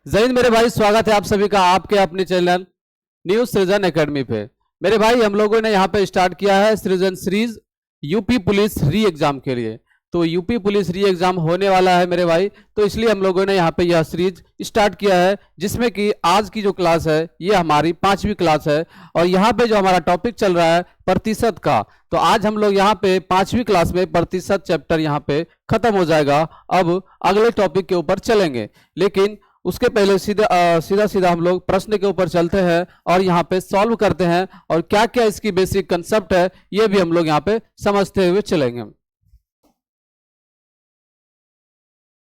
जय हिंद मेरे भाई, स्वागत है आप सभी का आपके अपने चैनल न्यूज सृजन एकेडमी पे। मेरे भाई, हम लोगों ने यहाँ पे स्टार्ट किया है सृजन सीरीज यूपी पुलिस री एग्जाम के लिए। तो यूपी पुलिस री एग्जाम होने वाला है मेरे भाई, तो इसलिए हम लोगों ने यहाँ पे यह सीरीज स्टार्ट किया है, जिसमें कि आज की जो क्लास है ये हमारी 5वीं क्लास है। और यहाँ पे जो हमारा टॉपिक चल रहा है प्रतिशत का, तो आज हम लोग यहाँ पे 5वीं क्लास में प्रतिशत चैप्टर यहाँ पे खत्म हो जाएगा। अब अगले टॉपिक के ऊपर चलेंगे, लेकिन उसके पहले सीधा सीधा हम लोग प्रश्न के ऊपर चलते हैं और यहाँ पे सॉल्व करते हैं, और क्या क्या इसकी बेसिक कंसेप्ट है ये भी हम लोग यहाँ पे समझते हुए चलेंगे।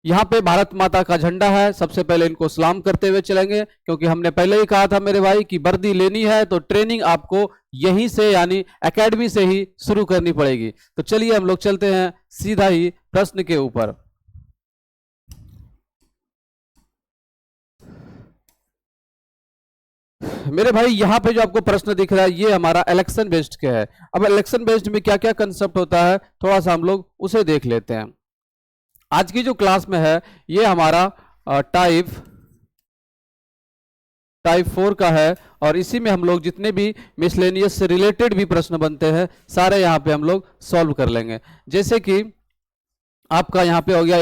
यहाँ पे भारत माता का झंडा है, सबसे पहले इनको सलाम करते हुए चलेंगे, क्योंकि हमने पहले ही कहा था मेरे भाई कि वर्दी लेनी है तो ट्रेनिंग आपको यहीं से यानी एकेडमी से ही शुरू करनी पड़ेगी। तो चलिए हम लोग चलते हैं सीधा ही प्रश्न के ऊपर। मेरे भाई, यहाँ पे जो आपको प्रश्न दिख रहा है ये हमारा इलेक्शन बेस्ड के है। अब इलेक्शन बेस्ड में क्या क्या कंसेप्ट होता है थोड़ा सा हम लोग उसे देख लेते हैं। आज की जो क्लास में है ये हमारा टाइप 4 का है, और इसी में हम लोग जितने भी मिसलेनियस से रिलेटेड भी प्रश्न बनते हैं सारे यहाँ पे हम लोग सॉल्व कर लेंगे। जैसे कि आपका यहाँ पे हो गया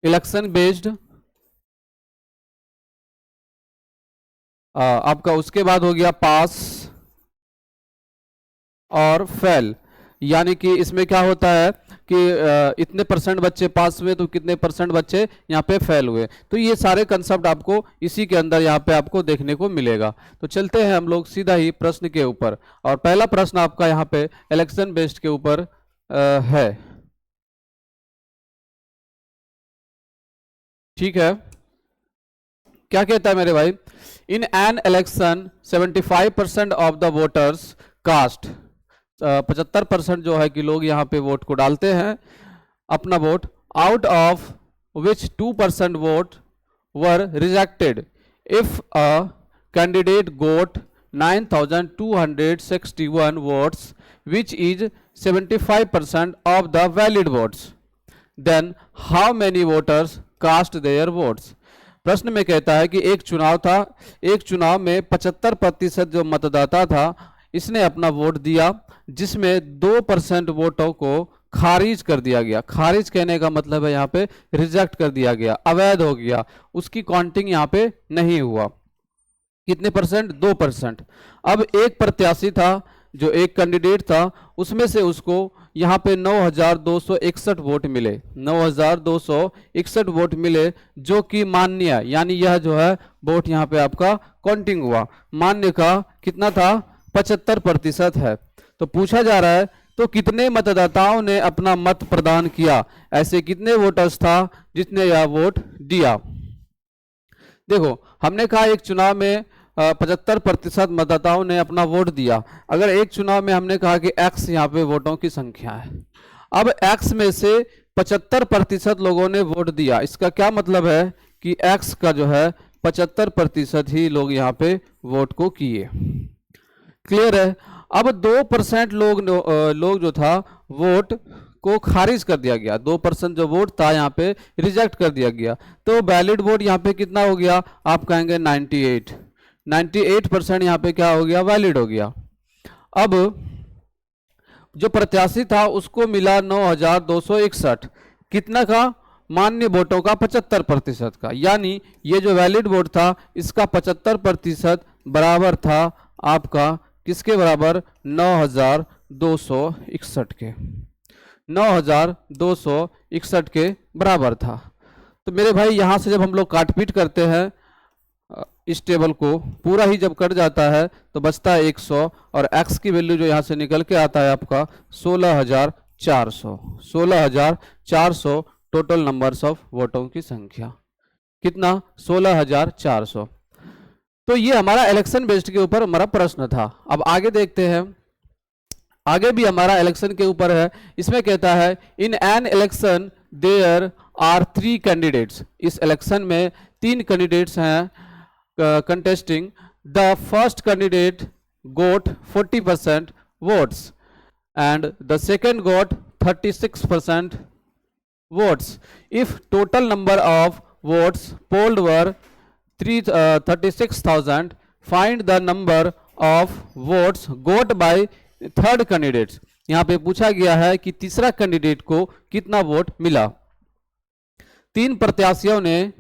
इलेक्शन बेस्ड, आपका उसके बाद हो गया पास और फेल। यानी कि इसमें क्या होता है कि इतने परसेंट बच्चे पास हुए तो कितने परसेंट बच्चे यहाँ पे फेल हुए। तो ये सारे कंसेप्ट आपको इसी के अंदर यहाँ पे आपको देखने को मिलेगा। तो चलते हैं हम लोग सीधा ही प्रश्न के ऊपर, और पहला प्रश्न आपका यहाँ पे इलेक्शन बेस्ड के ऊपर है। ठीक है, क्या कहता है मेरे भाई? In an election 75% of the voters cast, 75% जो है कि लोग यहाँ पे वोट को डालते हैं अपना vote, out of which 2% vote were rejected if a candidate got 9261 votes which is 75% of the valid votes, then how many voters cast their votes. प्रश्न में कहता है कि एक चुनाव था, एक चुनाव में 75% जो मतदाता था इसने अपना वोट दिया, जिसमें 2% वोटों को खारिज कर दिया गया। खारिज कहने का मतलब है यहाँ पे रिजेक्ट कर दिया गया, अवैध हो गया, उसकी काउंटिंग यहाँ पे नहीं हुआ। कितने परसेंट? 2%। अब एक प्रत्याशी था, जो एक कैंडिडेट था, उसमें से उसको यहाँ पे 9261 वोट मिले, 9261 वोट मिले, जो कि मान्य, यानी यह जो है वोट यहाँ पे आपका काउंटिंग हुआ। मान्य का कितना था? 75% है। तो पूछा जा रहा है तो कितने मतदाताओं ने अपना मत प्रदान किया, ऐसे कितने वोटर्स था जिसने यह वोट दिया। देखो, हमने कहा एक चुनाव में 75% मतदाताओं ने अपना वोट दिया। अगर एक चुनाव में हमने कहा कि x यहाँ पे वोटों की संख्या है, अब x में से 75% लोगों ने वोट दिया, इसका क्या मतलब है कि x का जो है 75% ही लोग यहाँ पे वोट को किए। क्लियर है? अब 2% लोग जो था वोट को खारिज कर दिया गया, 2% जो वोट था यहाँ पे रिजेक्ट कर दिया गया। तो वैलिड वोट यहाँ पे कितना हो गया? आप कहेंगे 98% यहाँ पे क्या हो गया? वैलिड हो गया। अब जो प्रत्याशी था उसको मिला 9261, कितना का? मान्य वोटों का 75% का, यानी ये जो वैलिड वोट था इसका 75% बराबर था आपका किसके बराबर? 9261 के, 9261 के बराबर था। तो मेरे भाई, यहां से जब हम लोग काटपीट करते हैं इस टेबल को, पूरा ही जब कट जाता है तो बचता है 100, और x की वैल्यू जो यहां से निकल के आता है आपका 16400 टोटल नंबर्स ऑफ वोटों की संख्या। कितना? 16400। तो ये हमारा इलेक्शन बेस्ड के ऊपर हमारा प्रश्न था। अब आगे देखते हैं, आगे भी हमारा इलेक्शन के ऊपर है। इसमें कहता है in an election there are 3 candidates, इस इलेक्शन में 3 कैंडिडेट्स हैं contesting. The first candidate got 40% votes and the second got 36% votes. If total number of votes polled were 36,000, find the number of votes got by third candidates. यहाँ पे पूछा गया है कि तीसरा कैंडिडेट को कितना वोट मिला। तीन प्रत्याशियों ने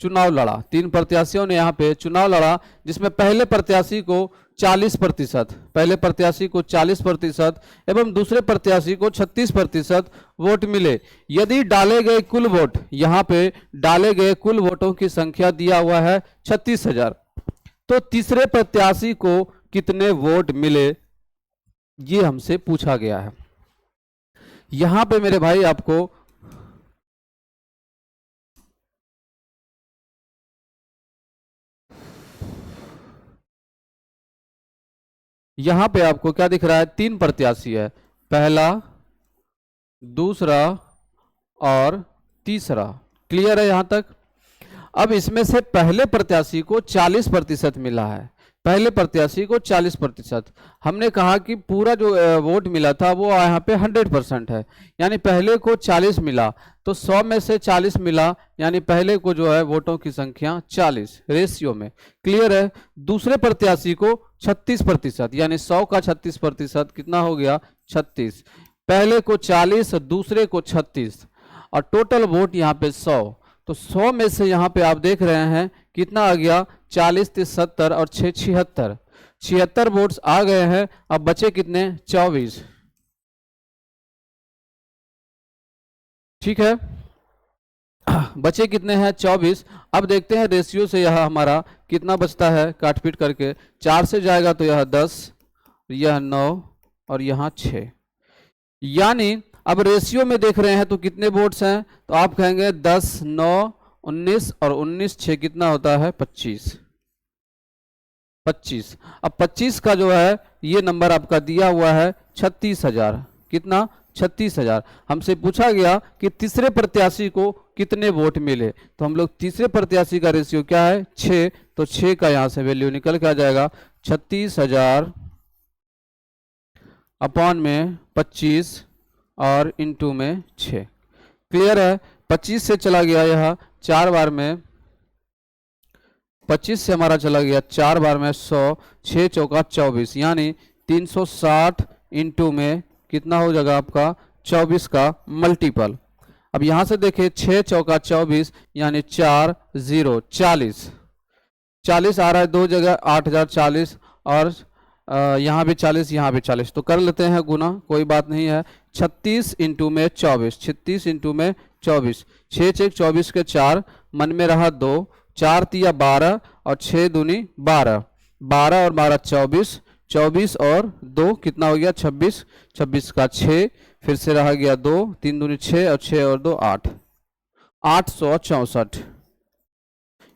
चुनाव लड़ा, तीन प्रत्याशियों ने यहाँ पे चुनाव लड़ा, जिसमें पहले प्रत्याशी को 40%, पहले प्रत्याशी को 40% एवं दूसरे प्रत्याशी को 36% वोट मिले। यदि डाले गए कुल वोट, यहाँ पे डाले गए कुल वोटों की संख्या दिया हुआ है 36,000, तो तीसरे प्रत्याशी को कितने वोट मिले, ये हमसे पूछा गया है। यहां पे मेरे भाई आपको यहां पे आपको क्या दिख रहा है, तीन प्रत्याशी है, पहला, दूसरा और तीसरा। क्लियर है यहां तक? अब इसमें से पहले प्रत्याशी को 40% मिला है, पहले प्रत्याशी को 40%। हमने कहा कि पूरा जो वोट मिला था वो यहाँ पे 100% है, यानी पहले को 40 मिला तो 100 में से 40 मिला, यानी पहले को जो है वोटों की संख्या 40 रेशियो में। क्लियर है? दूसरे प्रत्याशी को 36%, यानी 100 का 36% कितना हो गया, 36। पहले को 40, दूसरे को 36, और टोटल वोट यहाँ पे 100। तो 100 में से यहाँ पे आप देख रहे हैं कितना आ गया, 40 × 70 और 6 = 76 वोट्स आ गए हैं। अब बचे कितने, 24। ठीक है, बचे कितने हैं, 24। अब देखते हैं रेशियो से यह हमारा कितना बचता है, काटपीट करके 4 से जाएगा तो यह 10, यह 9 और यहाँ 6। यानी अब रेशियो में देख रहे हैं तो कितने वोट्स हैं, तो आप कहेंगे 10, 9, 19 और 19 6 कितना होता है, 25। 25। अब 25 का जो है ये नंबर आपका दिया हुआ है 36,000। कितना, 36,000। हमसे पूछा गया कि तीसरे प्रत्याशी को कितने वोट मिले, तो हम लोग तीसरे प्रत्याशी का रेशियो क्या है, 6, तो 6 का यहां से वैल्यू निकल के आ जाएगा 36,000 अपॉन में 25 और इंटू में 6। क्लियर है? 25 से चला गया यह 4 बार में, 25 से हमारा चला गया 4 बार में 100, 6 चौका 24, यानी 360 इंटू में कितना हो जाएगा आपका, 24 का मल्टीपल। अब यहां से देखिए 6 चौका 24, यानी 4 0 40, 40 आ रहा है दो जगह, 8040, और यहाँ भी 40, यहाँ भी 40, तो कर लेते हैं गुना, कोई बात नहीं है। 36 इंटू में 24, 36 इंटू में 24, 6 × 6 = 24 के 4, मन में रहा 2, 4 × 3 = 12 और 6 दूनी 12, 12 और 12 24, 24 और 2 कितना हो गया, 26, 26 का 6, फिर से रहा गया 2, 3 दूनी 6 और 6 और 2 8, 864,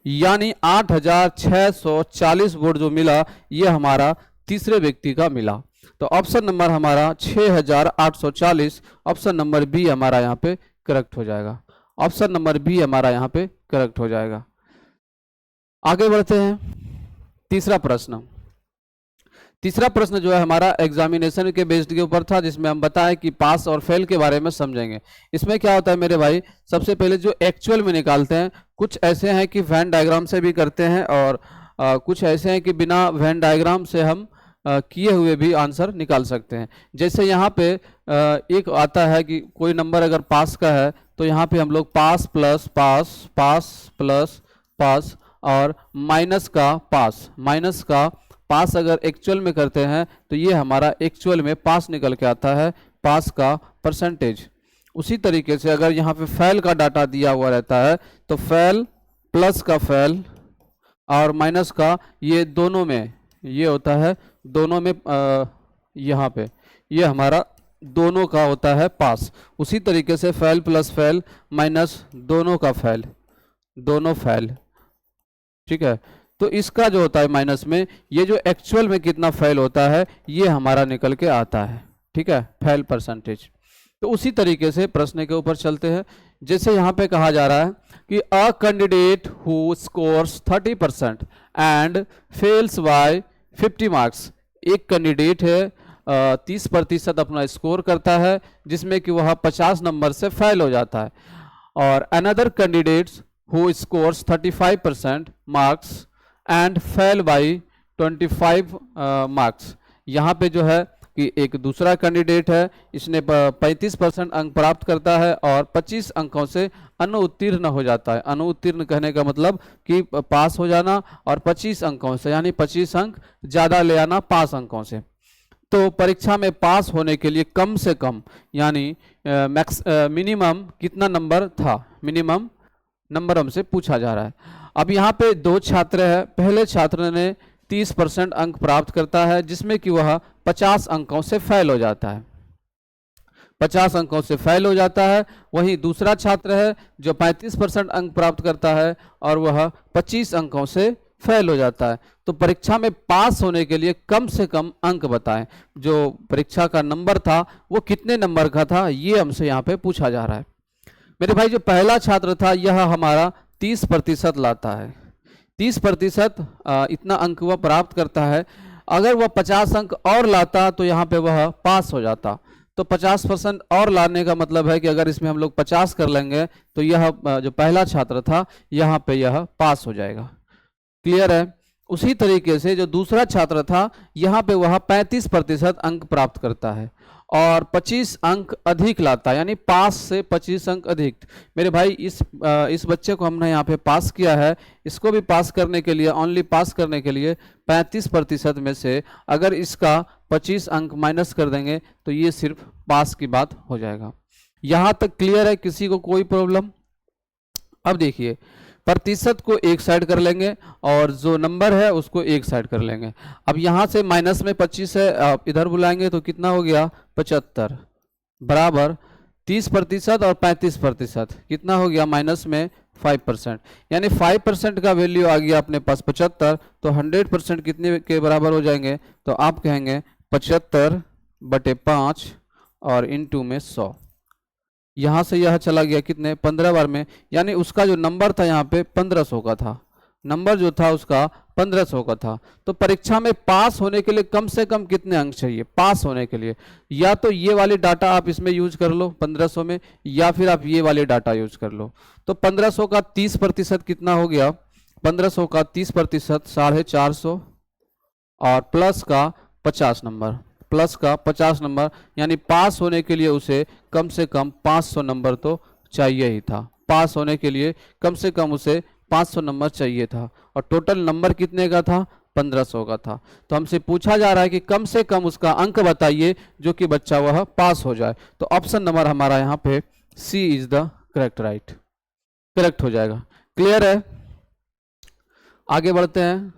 यानी 8,640 वोट जो मिला ये हमारा तीसरे व्यक्ति का मिला। तो ऑप्शन नंबर हमारा 6,840, ऑप्शन नंबर बी हमारा यहाँ पे करेक्ट हो जाएगा। ऑप्शन नंबर बी हमारा यहाँ पे करेक्ट हो जाएगा। आगे बढ़ते हैं, तीसरा प्रश्न। तीसरा प्रश्न जो है हमारा एग्जामिनेशन के बेस्ड के ऊपर था, जिसमें हम बताएं कि पास और फेल के बारे में समझेंगे। इसमें क्या होता है मेरे भाई, सबसे पहले जो एक्चुअल में निकालते हैं, कुछ ऐसे हैं कि वेन डायग्राम से भी करते हैं, और कुछ ऐसे हैं कि बिना वेन डायग्राम से हम किए हुए भी आंसर निकाल सकते हैं। जैसे यहाँ पे एक आता है कि कोई नंबर अगर पास का है तो यहाँ पे हम लोग पास प्लस पास, पास प्लस पास, और माइनस का पास, माइनस का पास अगर एक्चुअल में करते हैं तो ये हमारा एक्चुअल में पास निकल के आता है, पास का परसेंटेज। उसी तरीके से अगर यहाँ पे फेल का डाटा दिया हुआ रहता है तो फेल प्लस का फेल और माइनस का, ये दोनों में ये होता है, दोनों में यहाँ पे ये हमारा दोनों का होता है पास। उसी तरीके से फेल प्लस फेल माइनस दोनों का फेल, दोनों फेल। ठीक है, तो इसका जो होता है माइनस में, ये जो एक्चुअल में कितना फेल होता है ये हमारा निकल के आता है। ठीक है, फेल परसेंटेज। तो उसी तरीके से प्रश्न के ऊपर चलते हैं। जैसे यहाँ पे कहा जा रहा है कि a candidate who scores 30% and fails by 50 marks. एक कैंडिडेट है 30% अपना स्कोर करता है, जिसमें कि वह 50 नंबर से फेल हो जाता है। और another candidates who scores 35% marks and fail by 25 marks. यहाँ पे जो है कि एक दूसरा कैंडिडेट है, इसने 35% अंक प्राप्त करता है और 25 अंकों से अनुत्तीर्ण हो जाता है। अनुत्तीर्ण कहने का मतलब कि पास हो जाना, और 25 अंकों से यानी 25 अंक ज़्यादा ले आना 5 अंकों से। तो परीक्षा में पास होने के लिए कम से कम यानी मिनिमम कितना नंबर था, मिनिमम नंबर हमसे पूछा जा रहा है। अब यहाँ पे दो छात्र हैं। पहले छात्र ने 30% अंक प्राप्त करता है, जिसमें कि वह 50 अंकों से फेल हो जाता है, 50 अंकों से फेल हो जाता है। वहीं दूसरा छात्र है जो 35% अंक प्राप्त करता है और वह 25 अंकों से फेल हो जाता है। तो परीक्षा में पास होने के लिए कम से कम अंक बताएं। जो परीक्षा का नंबर था वो कितने नंबर का था, ये हमसे यहाँ पे पूछा जा रहा है। मेरे भाई जो पहला छात्र था यह हमारा 30% लाता है, 30% इतना अंक वह प्राप्त करता है। अगर वह 50 अंक और लाता तो यहाँ पे वह पास हो जाता। तो 50% और लाने का मतलब है कि अगर इसमें हम लोग 50 कर लेंगे तो यह जो पहला छात्र था यहाँ पे यह पास हो जाएगा। क्लियर है। उसी तरीके से जो दूसरा छात्र था यहाँ पे वह 35% अंक प्राप्त करता है और 25 अंक अधिक लाता है, यानी पास से 25 अंक अधिक। मेरे भाई इस बच्चे को हमने यहाँ पे पास किया है, इसको भी पास करने के लिए, ओनली पास करने के लिए 35% में से अगर इसका 25 अंक माइनस कर देंगे तो ये सिर्फ पास की बात हो जाएगा। यहाँ तक क्लियर है, किसी को कोई प्रॉब्लम? अब देखिए, प्रतिशत को एक साइड कर लेंगे और जो नंबर है उसको एक साइड कर लेंगे। अब यहाँ से माइनस में 25 है, आप इधर बुलाएंगे तो कितना हो गया 75 बराबर 30% और 35% कितना हो गया माइनस में 5%, यानी 5% का वैल्यू आ गया अपने पास 75। तो 100% कितने के बराबर हो जाएंगे, तो आप कहेंगे 75/5 और इनटू में 100। यहाँ से यह चला गया कितने 15 बार में, यानी उसका जो नंबर था यहाँ पे 1500 का था, नंबर जो था उसका 1500 का था। तो परीक्षा में पास होने के लिए कम से कम कितने अंक चाहिए पास होने के लिए? या तो ये वाली डाटा आप इसमें यूज कर लो 1500 में, या फिर आप ये वाले डाटा यूज कर लो। तो 1500 का 30% कितना हो गया, 1500 का 30% 450 और प्लस का 50 नंबर, प्लस का 50 नंबर, यानी पास होने के लिए उसे कम से कम 500 नंबर तो चाहिए ही था। पास होने के लिए कम से कम उसे 500 नंबर चाहिए था और टोटल नंबर कितने का था 1500 का था। तो हमसे पूछा जा रहा है कि कम से कम उसका अंक बताइए जो कि बच्चा वह पास हो जाए। तो ऑप्शन नंबर हमारा यहाँ पे C is the correct, right, correct हो जाएगा। क्लियर है। आगे बढ़ते हैं।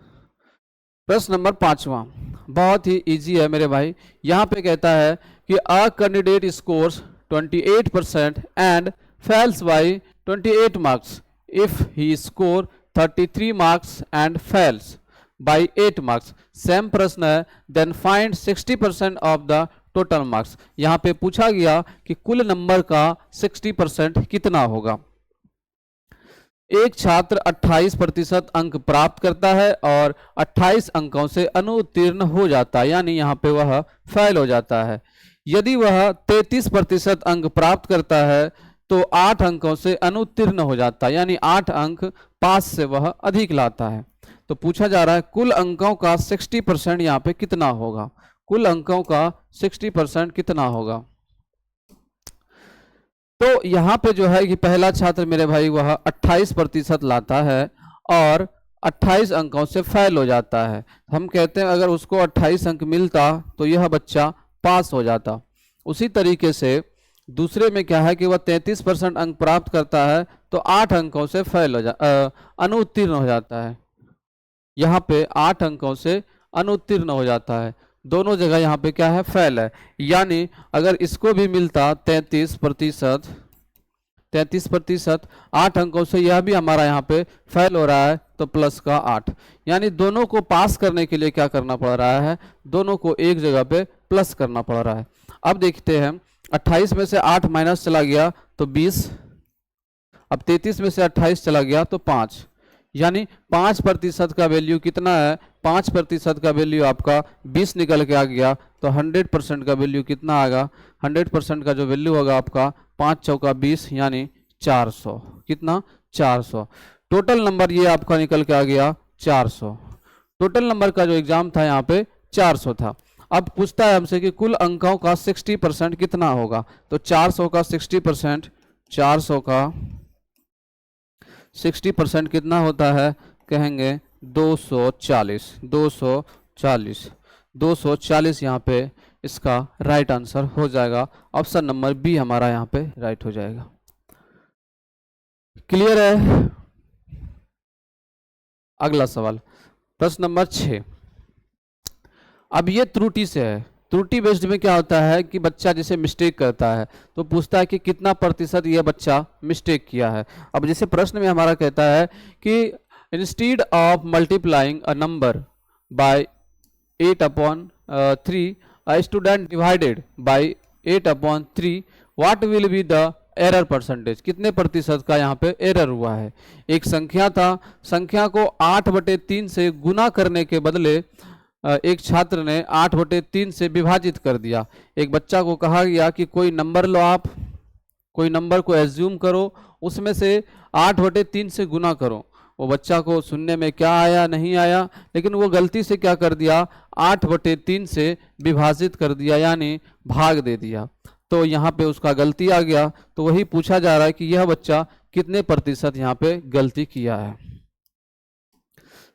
प्रश्न नंबर 5वां बहुत ही इजी है मेरे भाई। यहाँ पे कहता है कि a candidate scores 28% and fails by 28 marks if he score 33 marks and fails by 8 marks. Same प्रश्न है, then find 60% of the total marks. यहाँ पे पूछा गया कि कुल नंबर का 60% कितना होगा। एक छात्र 28% अंक प्राप्त करता है और 28 अंकों से अनुत्तीर्ण हो जाता है, यानी यहाँ पे वह फेल हो जाता है। यदि वह 33% अंक प्राप्त करता है तो 8 अंकों से अनुत्तीर्ण हो जाता है, यानी 8 अंक पास से वह अधिक लाता है। तो पूछा जा रहा है कुल अंकों का 60% यहाँ पे कितना होगा, कुल अंकों का 60% कितना होगा। तो यहाँ पे जो है कि पहला छात्र मेरे भाई वह 28% लाता है और 28 अंकों से फेल हो जाता है। हम कहते हैं अगर उसको 28 अंक मिलता तो यह बच्चा पास हो जाता। उसी तरीके से दूसरे में क्या है कि वह 33% अंक प्राप्त करता है तो 8 अंकों से फेल हो अनुत्तीर्ण हो जाता है। यहाँ पे 8 अंकों से अनुत्तीर्ण हो जाता है, दोनों जगह यहाँ पे क्या है फेल है। यानी अगर इसको भी मिलता 33%, 8 अंकों से यह भी हमारा यहाँ पे फेल हो रहा है तो प्लस का 8, यानी दोनों को पास करने के लिए क्या करना पड़ रहा है, दोनों को एक जगह पे प्लस करना पड़ रहा है। अब देखते हैं 28 में से 8 माइनस चला गया तो 20, अब 33 में से 28 चला गया तो 5, यानी 5% का वैल्यू कितना है, 5% का वैल्यू आपका 20 निकल के आ गया। तो 100% का वैल्यू कितना आएगा? 100% का जो वैल्यू होगा आपका 5 चौका 20 यानी 400। कितना? 400। टोटल नंबर ये आपका निकल के आ गया 400। टोटल नंबर का जो एग्जाम था यहाँ पे 400 था। अब पूछता है हमसे कि कुल अंकों का 60% कितना होगा? तो 400 का 60%, 400 का 60% कितना होता है? कहेंगे 240। 240 यहाँ पे इसका राइट आंसर हो जाएगा। ऑप्शन नंबर बी हमारा यहाँ पे राइट हो जाएगा। क्लियर है? अगला सवाल, प्रश्न नंबर 6। अब ये त्रुटि से है। त्रुटि बेस्ड में क्या होता है कि बच्चा जैसे मिस्टेक करता है तो पूछता है कि कितना प्रतिशत ये बच्चा मिस्टेक किया है। अब जैसे प्रश्न में हमारा कहता है कि instead of multiplying a number by 8/3 a student divided by 8/3 what will be the error percentage? कितने प्रतिशत का यहाँ पे एरर हुआ है? एक संख्या था, संख्या को 8/3 से गुना करने के बदले एक छात्र ने 8/3 से विभाजित कर दिया। एक बच्चा को कहा गया कि कोई नंबर लो, आप कोई नंबर को एज्यूम करो, उसमें से 8/3 से गुना करो। वो बच्चा को सुनने में क्या आया? नहीं आया, लेकिन वो गलती से क्या कर दिया? 8/3 से विभाजित कर दिया, यानी भाग दे दिया। तो यहाँ पे उसका गलती आ गया। तो वही पूछा जा रहा है कि यह बच्चा कितने प्रतिशत यहाँ पे गलती किया है।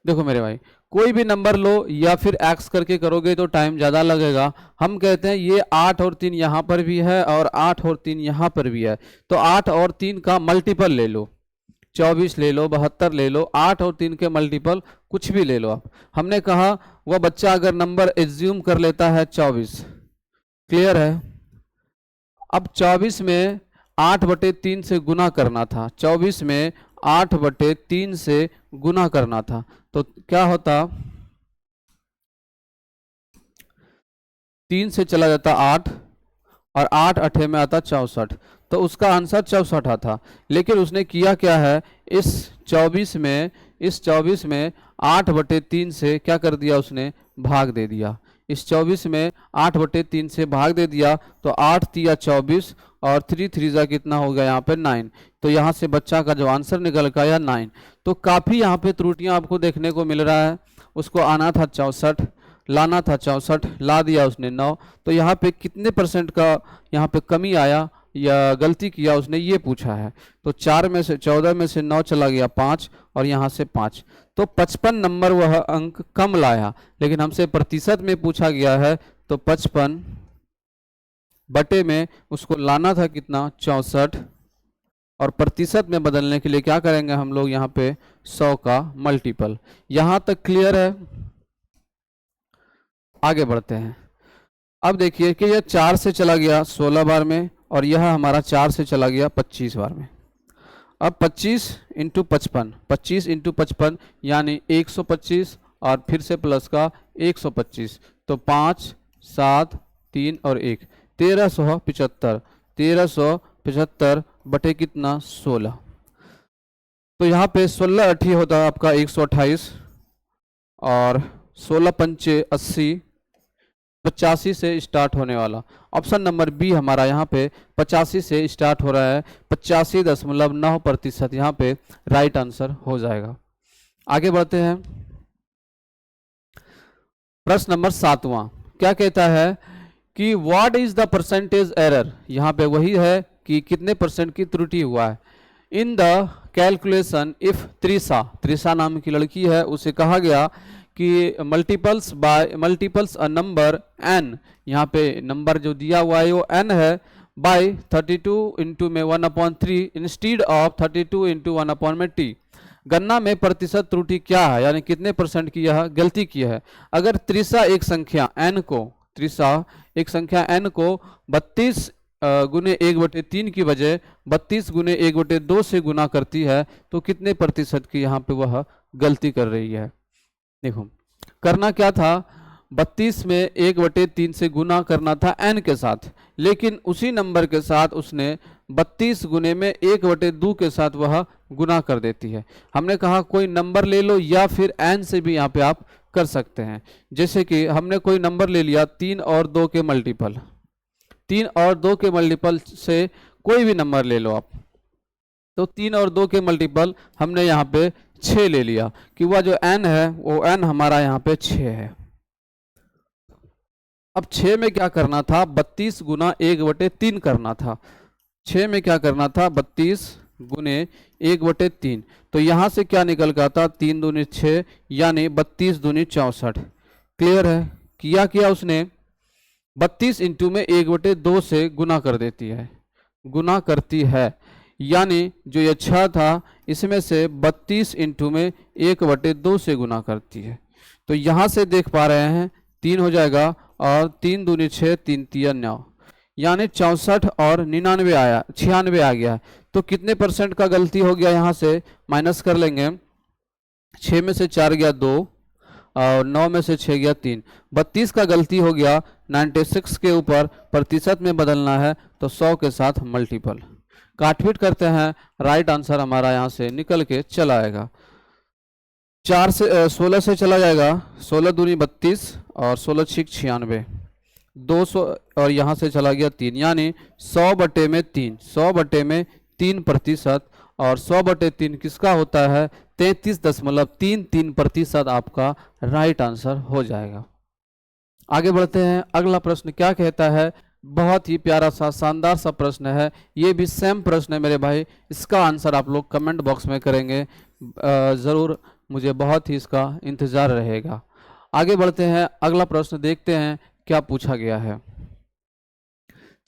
देखो मेरे भाई, कोई भी नंबर लो या फिर एक्स करके करोगे तो टाइम ज़्यादा लगेगा। हम कहते हैं ये 8 और 3 यहाँ पर भी है और 8 और 3 यहाँ पर भी है, तो 8 और 3 का मल्टीपल ले लो, 24 ले लो, 72 ले लो, 8 और 3 के मल्टीपल कुछ भी ले लो आप। हमने कहा वह बच्चा अगर नंबर एज्यूम कर लेता है 24, क्लियर है? अब 24 में 8/3 से गुना करना था, 24 में 8/3 से गुना करना था, तो क्या होता? 3 से चला जाता 8 और 8 8 में आता 64, तो उसका आंसर 64 आता। लेकिन उसने किया क्या है? इस 24 में 8/3 से क्या कर दिया? उसने भाग दे दिया। इस 24 में 8/3 से भाग दे दिया, तो 8 तिया 24 और 3 3 कितना हो गया यहाँ पे? 9। तो यहाँ से बच्चा का जो आंसर निकल का या 9। तो काफ़ी यहाँ पे त्रुटियाँ आपको देखने को मिल रहा है। उसको आना था 64, लाना था 64, ला दिया उसने 9। तो यहाँ पे कितने परसेंट का यहाँ पे कमी आया या गलती किया उसने, ये पूछा है। तो 4 में से 14 में से 9 चला गया 5 और यहाँ से 5, तो 55 नंबर वह अंक कम लाया। लेकिन हमसे प्रतिशत में पूछा गया है, तो 55 बटे में उसको लाना था कितना? 64, और प्रतिशत में बदलने के लिए क्या करेंगे हम लोग? यहाँ पे 100 का मल्टीपल। यहाँ तक क्लियर है? आगे बढ़ते हैं। अब देखिए कि यह 4 से चला गया 16 बार में और यह हमारा 4 से चला गया 25 बार में। अब 25 × 55, 25 × 55 यानी 125 और फिर से प्लस का 125, तो 5 7 3 और 1 1375, 1375 बटे कितना? 16। तो यहाँ पे 16 8 होता है आपका 128 और 16 पंचे 80, 85 से स्टार्ट होने वाला। ऑप्शन नंबर बी हमारा यहाँ पे 85 से स्टार्ट हो रहा है, 85.9% यहाँ पे राइट आंसर हो जाएगा। आगे बढ़ते हैं। प्रश्न नंबर 7वां क्या कहता है कि what is the percentage error? यहाँ पे वही है कि कितने परसेंट की त्रुटि हुआ है। In the calculation if Trisha नाम की लड़की है, उसे कहा गया कि मल्टीपल्स अ नंबर n, यहाँ पे नंबर जो दिया हुआ है वो n है, बाय 32 इंटू में 1/3 इंस्टीड ऑफ 32 इंटू 1/t। गणना में प्रतिशत त्रुटि क्या है, यानी कितने परसेंट की यह गलती की है। अगर त्रिशा एक संख्या n को 32 गुने 1/3 की बजाय 32 गुने 1/2 से गुना करती है, तो कितने प्रतिशत की यहाँ पे वह गलती कर रही है। देखो करना क्या था, 32 में 1/3 से गुना करना था n के साथ, लेकिन उसी नंबर के साथ उसने 32 गुने में 1/2 के साथ वह गुना कर देती है। हमने कहा कोई नंबर ले लो या फिर n से भी यहाँ पे आप कर सकते हैं। जैसे कि हमने कोई नंबर ले लिया 3 और 2 के मल्टीपल, 3 और 2 के मल्टीपल से कोई भी नंबर ले लो आप, तो 3 और 2 के मल्टीपल हमने यहाँ पे 6 ले लिया कि वह जो n है वो n हमारा यहाँ पे 6 है। अब 6 में क्या करना था, 32 गुना 1/3 करना था। 6 में क्या करना था, 32 गुने 1/3। तो यहाँ से क्या निकल का था, 3 दूनी 6 यानी 32 दूनी 64। क्लियर है, किया उसने 32 इंटू में 1/2 से गुना कर देती है, गुना करती है, यानी जो ये 6 था इसमें से 32 इंटू में 1/2 से गुना करती है। तो यहाँ से देख पा रहे हैं 3 हो जाएगा और 3 दूनी 6, 3 तिया 9, यानी 64 और 99 आया, 96 आ गया। तो कितने परसेंट का गलती हो गया, यहाँ से माइनस कर लेंगे। 6 में से 4 गया 2 और 9 में से 6 गया 3, 32 का गलती हो गया। 96 के ऊपर प्रतिशत में बदलना है तो 100 के साथ मल्टीपल काटपीट करते हैं। राइट आंसर हमारा यहाँ से निकल के चला आएगा। 4 से 16 से चला जाएगा, 16 दूनी 32 और 16 छिक 96, 200 और यहाँ से चला गया 3, यानी 100/3, 100/3% और 100/3 किसका होता है, 33.33% आपका राइट आंसर हो जाएगा। आगे बढ़ते हैं, अगला प्रश्न क्या कहता है, बहुत ही प्यारा सा शानदार सा प्रश्न है, ये भी सेम प्रश्न है मेरे भाई। इसका आंसर आप लोग कमेंट बॉक्स में करेंगे ज़रूर, मुझे बहुत ही इसका इंतज़ार रहेगा। आगे बढ़ते हैं, अगला प्रश्न देखते हैं क्या पूछा गया है।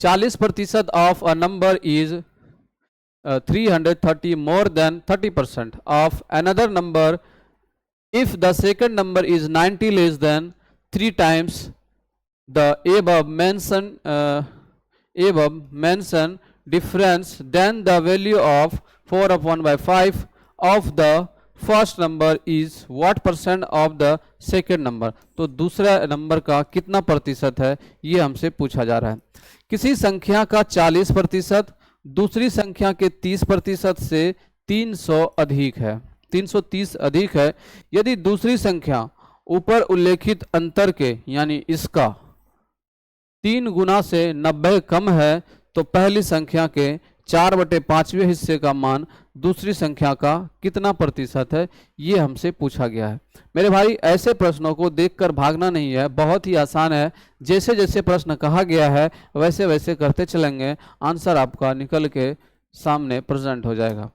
40% of a number is 330 more than 30% of another number if the second number is 90 less than 3 times the above mention difference, then the value of 4/5 of the first number is what percent of the second number. तो दूसरा number का कितना प्रतिशत है ये हमसे पूछा जा रहा है। किसी संख्या का 40% दूसरी संख्या के 30% से 300 अधिक है, 330 अधिक है। यदि दूसरी संख्या ऊपर उल्लेखित अंतर के यानी इसका 3 गुना से 90 कम है तो पहली संख्या के 4/5वें हिस्से का मान दूसरी संख्या का कितना प्रतिशत है, ये हमसे पूछा गया है। मेरे भाई ऐसे प्रश्नों को देखकर भागना नहीं है, बहुत ही आसान है। जैसे जैसे प्रश्न कहा गया है वैसे वैसे करते चलेंगे, आंसर आपका निकल के सामने प्रेजेंट हो जाएगा।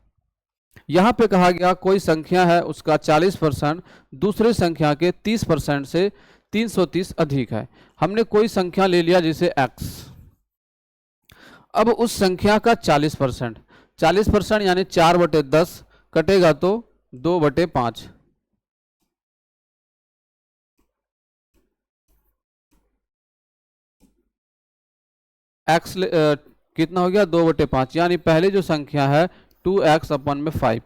यहाँ पे कहा गया कोई संख्या है उसका 40% दूसरी संख्या के 30% से 330 अधिक है। हमने कोई संख्या ले लिया जैसे x, अब उस संख्या का 40% यानी 4/10 कटेगा तो 2/5, x कितना हो गया 2/5, यानी पहले जो संख्या है 2x/5।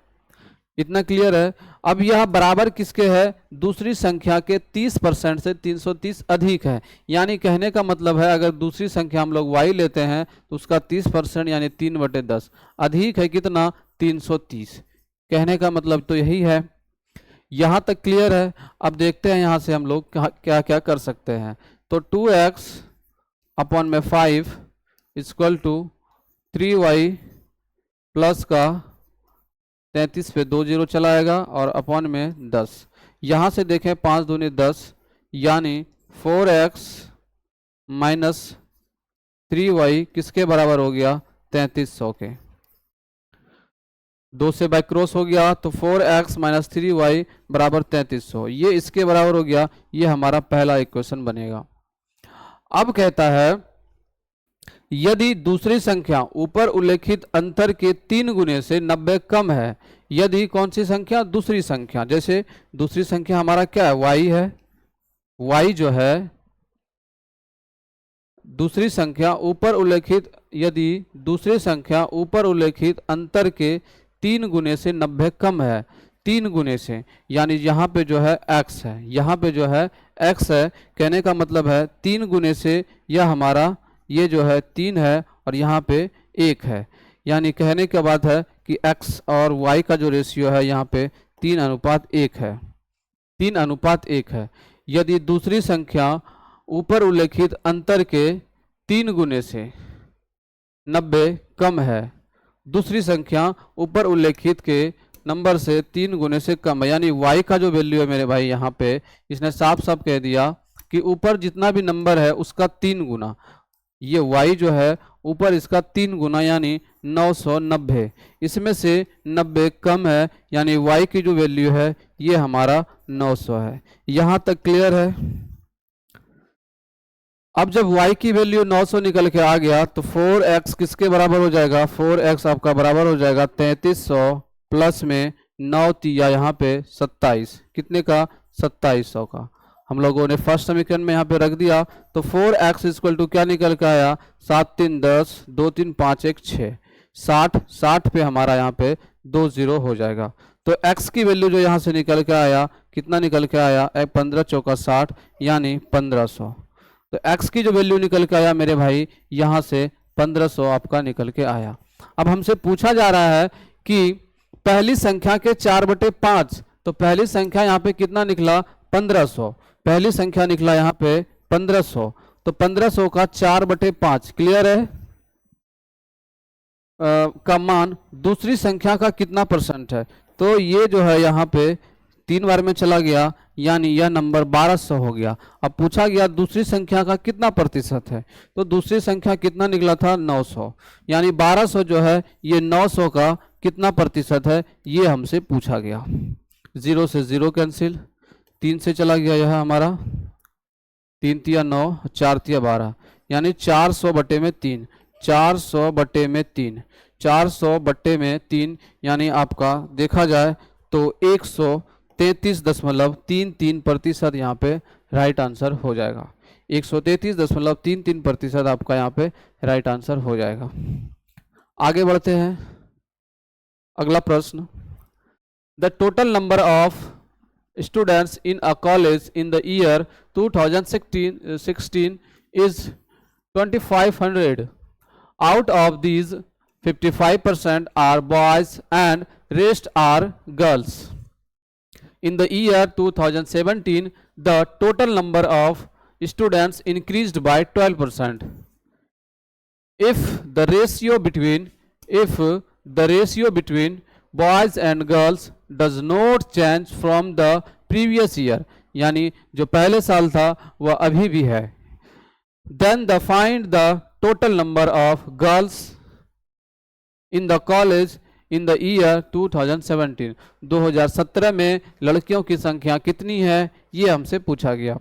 इतना क्लियर है। अब यह बराबर किसके है, दूसरी संख्या के 30% से 330 अधिक है। यानी कहने का मतलब है अगर दूसरी संख्या हम लोग y लेते हैं तो उसका 30% यानी 3/10 अधिक है कितना 330। कहने का मतलब तो यही है। यहाँ तक क्लियर है। अब देखते हैं यहाँ से हम लोग क्या क्या कर सकते हैं। तो 2x/5 equal to 3y plus का 33 पे 2 0 चला आएगा और अपॉन में 10। यहाँ से देखें 5 दूनी 10 यानी 4x माइनस 3y किसके बराबर हो गया 3300 के। 2 से बाय क्रॉस हो गया तो 4x माइनस 3y बराबर 3300, ये इसके बराबर हो गया। ये हमारा पहला इक्वेशन बनेगा। अब कहता है यदि दूसरी संख्या ऊपर उल्लेखित अंतर के 3 गुने से 90 कम है, यदि कौन सी संख्या, दूसरी संख्या, जैसे दूसरी संख्या हमारा क्या है y है, y जो है दूसरी संख्या ऊपर उल्लेखित, यदि दूसरी संख्या ऊपर उल्लेखित अंतर के 3 गुने से 90 कम है, 3 गुने से, यानी यहाँ पे जो है x है, यहाँ पे जो है x है। कहने का मतलब है 3 गुने से यह हमारा ये जो है 3 है और यहाँ पे 1 है। यानी कहने का बात है कि x और y का जो रेशियो है यहाँ पे 3:1 है। 3:1 है। यदि दूसरी संख्या ऊपर उल्लेखित अंतर के 3 गुने से 90 कम है, दूसरी संख्या ऊपर उल्लेखित के नंबर से 3 गुने से कम है, यानी y का जो वैल्यू है मेरे भाई यहाँ पे इसने साफ साफ कह दिया कि ऊपर जितना भी नंबर है उसका 3 गुना, ये y जो है ऊपर इसका 3 गुना यानी 990, इसमें से 90 कम है यानी y की जो वैल्यू है ये हमारा 900 है। यहाँ तक क्लियर है। अब जब y की वैल्यू 900 निकल के आ गया तो 4x किसके बराबर हो जाएगा, 4x आपका बराबर हो जाएगा 3300 प्लस में 9 तिया यहाँ पे 27, कितने का 2700 का। हम लोगों ने फर्स्ट समीकरण में यहाँ पे रख दिया तो 4x इक्वल टू क्या निकल के आया, 7 3 10 2 3 5 1 6, 60 पे हमारा यहाँ पे 2 0 हो जाएगा। तो x की वैल्यू जो यहाँ से निकल के आया कितना निकल के आया, 15 चौका 60 यानी 1500। तो x की जो वैल्यू निकल के आया मेरे भाई यहाँ से 1500 आपका निकल के आया। अब हमसे पूछा जा रहा है कि पहली संख्या के 4/5, तो पहली संख्या यहाँ पे कितना निकला 1500, पहली संख्या निकला यहाँ पे 1500, तो 1500 का 4/5 क्लियर है का मान दूसरी संख्या का कितना परसेंट है, तो ये जो है यहाँ पे 3 बार में चला गया यानी यह नंबर 1200 हो गया। अब पूछा गया दूसरी संख्या का कितना प्रतिशत है, तो दूसरी संख्या कितना निकला था 900, यानी 1200 जो है ये 900 का कितना प्रतिशत है ये हमसे पूछा गया। 0 से 0 कैंसिल, 3 से चला गया यह हमारा 3 तिया 9 4 तिया 12 यानी 400/3, 400/3, 400/3 यानी आपका देखा जाए तो 133.33% यहाँ पे राइट आंसर हो जाएगा। 133.33% आपका यहाँ पे राइट आंसर हो जाएगा। आगे बढ़ते हैं, अगला प्रश्न, the total number of students in a college in the year 2016 is 2500. Out of these 55% are boys and rest are girls. In the year 2017 the total number of students increased by 12%. If the ratio between boys and girls does not change from the previous year, यानी जो पहले साल था वह अभी भी है, then the find the total number of girls in the college in the year 2017. 2017 में लड़कियों की संख्या कितनी है ये हमसे पूछा गया।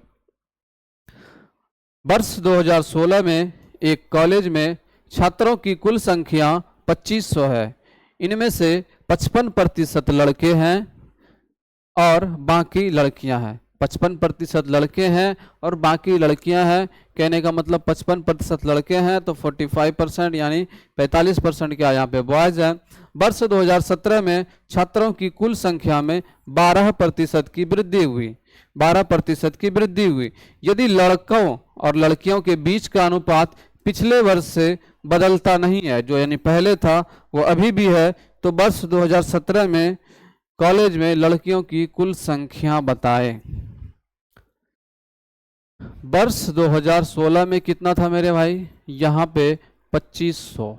वर्ष 2016 में एक कॉलेज में छात्रों की कुल संख्या 2500 है, इनमें से 55% लड़के हैं और बाकी लड़कियां हैं। 55% लड़के हैं और बाकी लड़कियां हैं, कहने का मतलब 55% लड़के हैं तो 45% यानी 45% क्या यहाँ पे बॉयज हैं। वर्ष 2017 में छात्रों की कुल संख्या में 12% की वृद्धि हुई, 12% की वृद्धि हुई। यदि लड़कों और लड़कियों के बीच का अनुपात पिछले वर्ष से बदलता नहीं है, जो यानी पहले था वो अभी भी है, तो वर्ष 2017 में कॉलेज में लड़कियों की कुल संख्या बताएं। वर्ष 2016 में कितना था मेरे भाई, यहाँ पे 2500,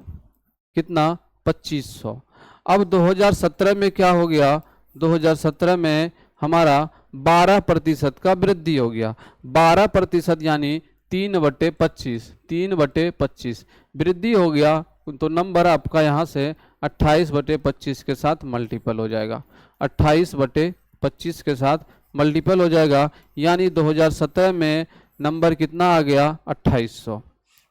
कितना 2500। अब 2017 में क्या हो गया, 2017 में हमारा 12% का वृद्धि हो गया। 12% यानी 3/25, 3/25 वृद्धि हो गया, तो नंबर आपका यहाँ से 28/25 के साथ मल्टीपल हो जाएगा, 28/25 के साथ मल्टीपल हो जाएगा, यानी 2017 में नंबर कितना आ गया 2800।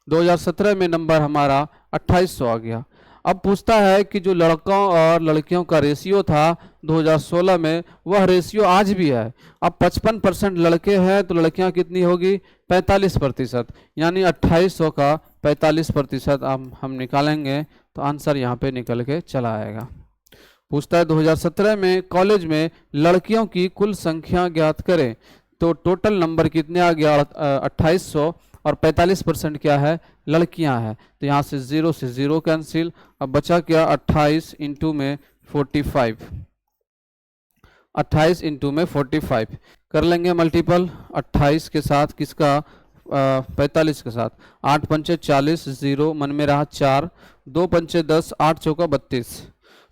2017 में नंबर हमारा 2800 आ गया। अब पूछता है कि जो लड़कों और लड़कियों का रेशियो था 2016 में, वह रेशियो आज भी है। अब 55% लड़के हैं तो लड़कियां कितनी होगी 45%, यानी 2800 का 45% हम निकालेंगे तो आंसर यहाँ पे निकल के चला आएगा। पूछता है 2017 में कॉलेज में लड़कियों की कुल संख्या ज्ञात करें, तो टोटल नंबर कितने आ गया 2800 और 45% क्या है लड़कियां हैं, तो यहाँ से 0 से 0 कैंसिल। अब बचा क्या 28 इंटू में 45, 28 इंटू में 45 कर लेंगे मल्टीपल 28 के साथ किसका 45 के साथ 8 पंचे 40 0 मन में रहा 4 2 पंचे 10 8 चौका 32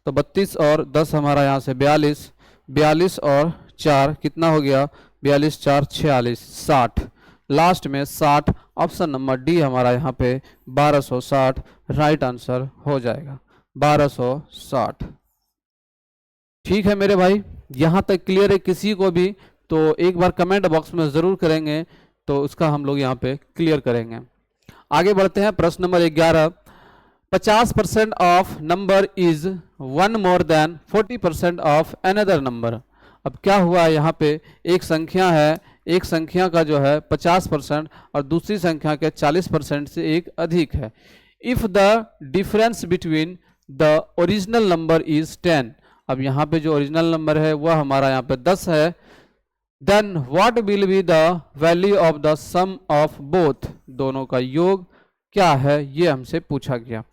तो 32 और 10 हमारा यहाँ से 42 42 और 4 कितना हो गया 42 4 46 60 लास्ट में 60 ऑप्शन नंबर डी हमारा यहाँ पे 1260 राइट आंसर हो जाएगा 1260। ठीक है मेरे भाई, यहाँ तक क्लियर है किसी को भी तो एक बार कमेंट बॉक्स में ज़रूर करेंगे तो उसका हम लोग यहाँ पे क्लियर करेंगे। आगे बढ़ते हैं प्रश्न number 11। 50% of number is 1 more than 40% of another number. अब क्या हुआ यहाँ पे एक संख्या है, एक संख्या का जो है 50% और दूसरी संख्या के 40% से एक अधिक है। If the difference between the original number is 10, अब यहाँ पे जो ओरिजिनल नंबर है वह हमारा यहाँ पे 10 है, then what will be the value of the sum of both, दोनों का योग क्या है ये हमसे पूछा गया।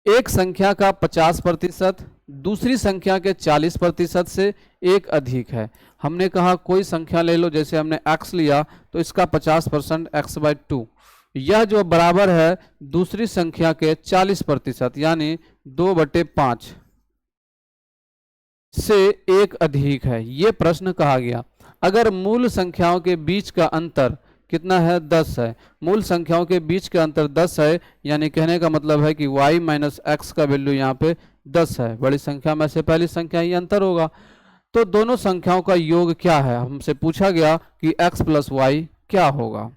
एक संख्या का 50% दूसरी संख्या के 40% से एक अधिक है। हमने कहा कोई संख्या ले लो, जैसे हमने x लिया तो इसका 50% x/2, यह जो बराबर है दूसरी संख्या के 40% यानी 2/5 से एक अधिक है, ये प्रश्न कहा गया। अगर मूल संख्याओं के बीच का अंतर कितना है 10 है, मूल संख्याओं के बीच का अंतर 10 है, यानी कहने का मतलब है कि y माइनस एक्स का वैल्यू यहाँ पे 10 है, बड़ी संख्या में से पहली संख्या ही अंतर होगा, तो दोनों संख्याओं का योग क्या है, हमसे पूछा गया कि x प्लस वाई क्या होगा।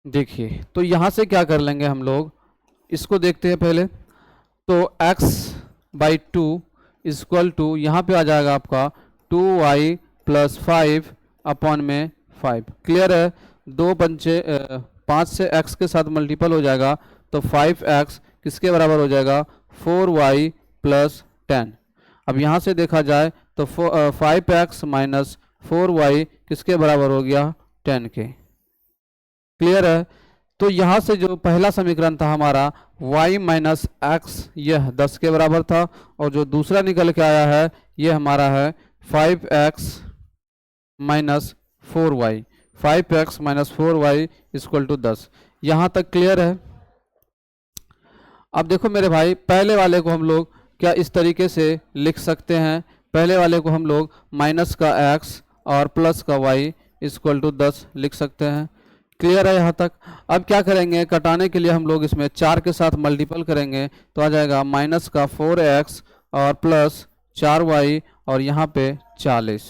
देखिए तो यहाँ से क्या कर लेंगे हम लोग, इसको देखते हैं पहले। तो x/2 इक्वल टू यहाँ पे आ जाएगा आपका 2y प्लस 5 अपॉन में 5। क्लियर है, 2 पंचे 5 से x के साथ मल्टीपल हो जाएगा तो 5x किसके बराबर हो जाएगा 4y प्लस 10। अब यहाँ से देखा जाए तो 5x माइनस 4y किसके बराबर हो गया 10 के। क्लियर है, तो यहाँ से जो पहला समीकरण था हमारा y माइनस एक्स यह 10 के बराबर था, और जो दूसरा निकल के आया है ये हमारा है 5x minus 4y, 5x minus 4y equal to 10। यहाँ तक क्लियर है। अब देखो मेरे भाई, पहले वाले को हम लोग क्या इस तरीके से लिख सकते हैं, पहले वाले को हम लोग माइनस का x और प्लस का y इक्वल टू 10 लिख सकते हैं। क्लियर है यहाँ तक। अब क्या करेंगे, कटाने के लिए हम लोग इसमें 4 के साथ मल्टीपल करेंगे तो आ जाएगा माइनस का 4x और प्लस 4y और यहाँ पे 40,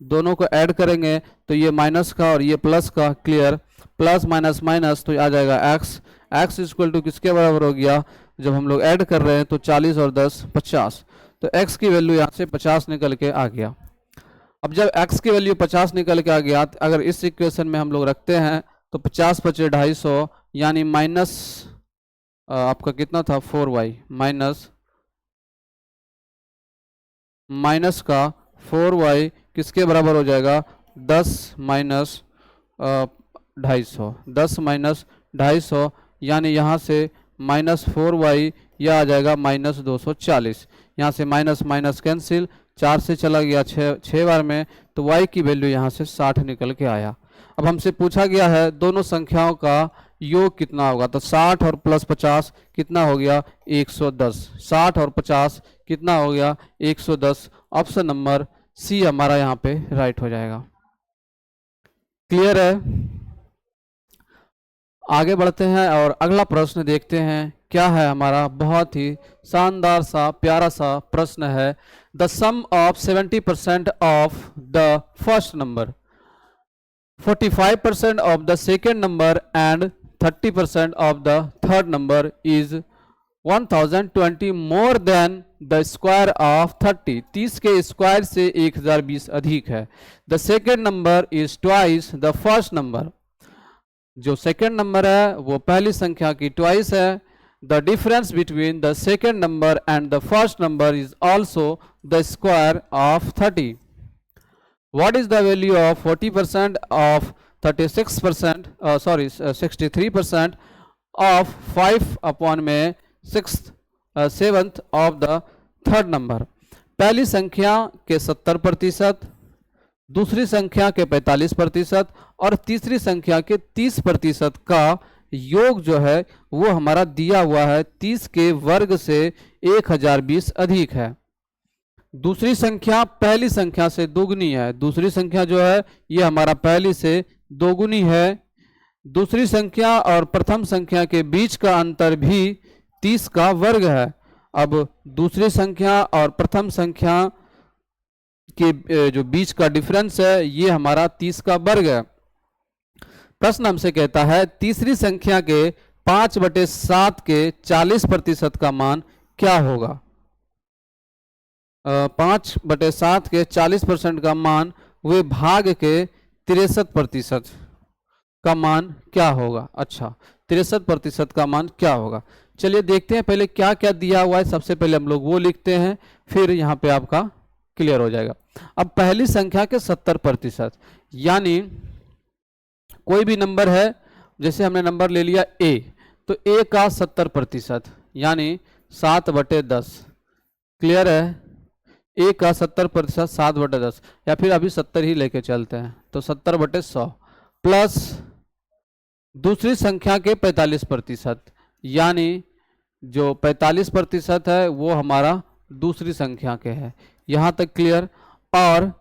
दोनों को ऐड करेंगे तो ये माइनस का और ये प्लस का, क्लियर, प्लस माइनस माइनस तो आ जाएगा x इक्वल टू किसके बराबर हो गया, जब हम लोग ऐड कर रहे हैं तो 40 और 10 50, तो x की वैल्यू यहाँ से 50 निकल के आ गया। अब जब x की वैल्यू 50 निकल के आ गया, अगर इस इक्वेशन में हम लोग रखते हैं तो 50 पचे 250 यानी माइनस आपका कितना था 4y माइनस का 4y किसके बराबर हो जाएगा 10 माइनस 250, 10 माइनस 250 यानी यहाँ से माइनस 4y यह आ जाएगा माइनस 240, यहाँ से माइनस माइनस कैंसिल, 4 से चला गया 6 बार में, तो y की वैल्यू यहाँ से 60 निकल के आया। अब हमसे पूछा गया है दोनों संख्याओं का योग कितना होगा, तो 60 और प्लस 50 कितना हो गया 110, 60 और 50 कितना हो गया 110, ऑप्शन नंबर सी हमारा यहाँ पे राइट हो जाएगा। क्लियर है, आगे बढ़ते हैं और अगला प्रश्न देखते हैं क्या है हमारा, बहुत ही शानदार सा प्यारा सा प्रश्न है। The sum of 70% of the first number, 45% of the second number and 30% of the third number is 1020 more than the square of 30, 30 के स्क्वायर से 1020 अधिक है। The second number is twice the first number, जो second number है वो पहली संख्या की ट्वाइस है। The difference between the second number and the first number is also the square of 30. What is the value of 40% of 36%, 63% of 5 upon में 6th 7th of the third number, पहली संख्या के 70%, दूसरी संख्या के 45% और तीसरी संख्या के 30% का योग जो है वो हमारा दिया हुआ है 30 के वर्ग से 1020 अधिक है। दूसरी संख्या पहली संख्या से दोगुनी है, दूसरी संख्या जो है ये हमारा पहली से दोगुनी है। दूसरी संख्या और प्रथम संख्या के बीच का अंतर भी 30 का वर्ग है। अब दूसरी संख्या और प्रथम संख्या के जो बीच का डिफरेंस है ये हमारा 30 का वर्ग है। प्रश्न हमसे कहता है तीसरी संख्या के 5/7 के 40% का मान क्या होगा। 5/7 के 40% का मान वे भाग के 63% का मान क्या होगा। अच्छा, 63% का मान क्या होगा। चलिए देखते हैं पहले क्या क्या दिया हुआ है। सबसे पहले हम लोग वो लिखते हैं, फिर यहाँ पे आपका क्लियर हो जाएगा। अब पहली संख्या के 70%, यानी कोई भी नंबर है, जैसे हमने नंबर ले लिया a, तो a का 70% यानी 7/10। क्लियर है, a का 70% 7/10, या फिर अभी 70 ही लेके चलते हैं तो 70/100 प्लस दूसरी संख्या के 45%, यानी जो 45% है वो हमारा दूसरी संख्या के है। यहाँ तक क्लियर। और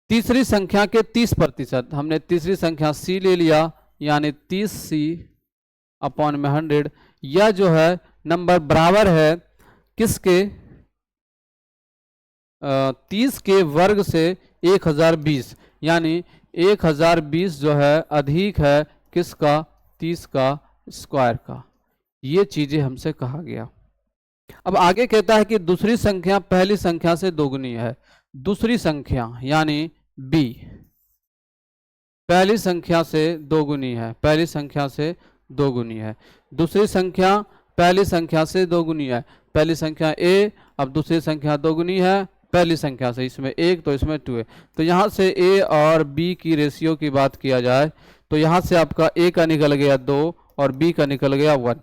तीसरी संख्या के 30%, हमने तीसरी संख्या c ले लिया, यानी 30c/100। यह जो है नंबर बराबर है किसके, 30 के वर्ग से 1020, यानी 1020 जो है अधिक है किसका, 30 का स्क्वायर का। ये चीजें हमसे कहा गया। अब आगे कहता है कि दूसरी संख्या पहली संख्या से दोगुनी है। दूसरी संख्या यानी b पहली संख्या से दोगुनी है, पहली संख्या से दोगुनी है। दूसरी संख्या पहली संख्या से दोगुनी है, पहली संख्या a, अब दूसरी संख्या दोगुनी है पहली संख्या से, इसमें 1 तो इसमें 2 है। तो यहाँ से a और b की रेशियो की बात किया जाए तो यहाँ से आपका a का निकल गया 2 और b का निकल गया 1।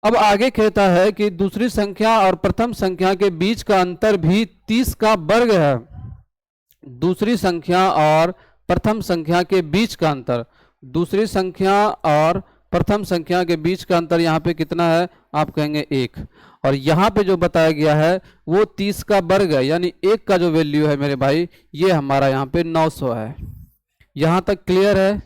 अब आगे कहता है कि दूसरी संख्या और प्रथम संख्या के बीच का अंतर भी 30 का वर्ग है। दूसरी संख्या और प्रथम संख्या के बीच का अंतर, दूसरी संख्या और प्रथम संख्या के बीच का अंतर यहाँ पे कितना है, आप कहेंगे 1, और यहाँ पे जो बताया गया है वो 30 का वर्ग है, यानी 1 का जो वैल्यू है मेरे भाई ये हमारा यहाँ पे 900 है। यहाँ तक क्लियर है।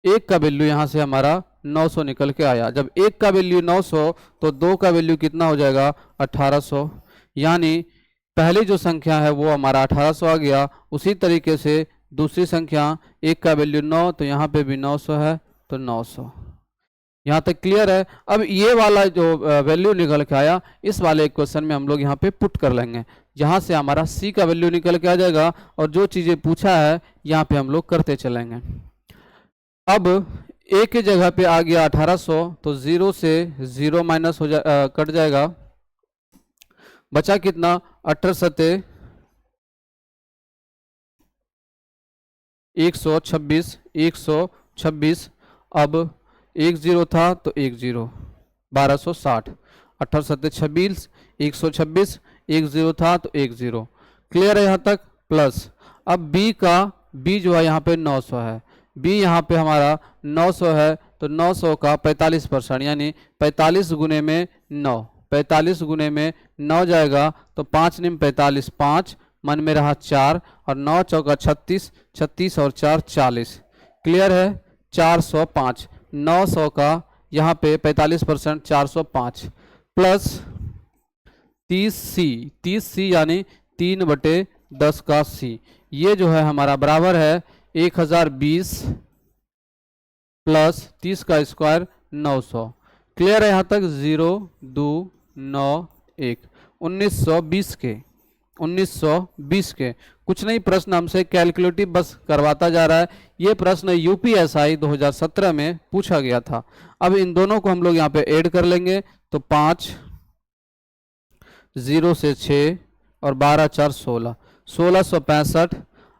1 का वैल्यू यहाँ से हमारा 900 निकल के आया। जब 1 का वैल्यू 900 तो 2 का वैल्यू कितना हो जाएगा, 1800, यानी पहली जो संख्या है वो हमारा 1800 आ गया। उसी तरीके से दूसरी संख्या 1 का वैल्यू 9, तो यहाँ पे भी 900 है तो 900। यहाँ तक क्लियर है। अब ये वाला जो वैल्यू निकल के आया इस वाले क्वेश्चन में हम लोग यहाँ पे पुट कर लेंगे, जहाँ से हमारा c का वैल्यू निकल के आ जाएगा और जो चीज़ें पूछा है यहाँ पे हम लोग करते चलेंगे। अब a की जगह पे आ गया 1800, तो 0 से 0 माइनस हो कट जाएगा, बचा कितना, 18 126, 126। अब 1 0 था तो 1 0, 1260, 18 26, 126, 1 0 था तो 1 0। क्लियर है यहाँ तक। प्लस अब b जो है यहाँ पे 900 है, b यहाँ पे हमारा 900 है, तो 900 का 45%, यानी 45 गुने में 9, 45 गुने में 9 जाएगा तो 5 निम 45, 5 मन में रहा 4 और 9 चौका 36, 36 और 4 40। क्लियर है, 405। 900 का यहाँ पे 45% 405 प्लस 30c यानी 3/10 का c, ये जो है हमारा बराबर है 1020 प्लस 30 का स्क्वायर 900। क्लियर है यहाँ तक। 0 2 9 1 1920 के कुछ नहीं, प्रश्न हमसे कैलकुलेटिव बस करवाता जा रहा है। ये प्रश्न यूपीएसआई 2017 में पूछा गया था। अब इन दोनों को हम लोग यहाँ पे ऐड कर लेंगे तो 5, 0 से 6 और 12 4 16, 1665।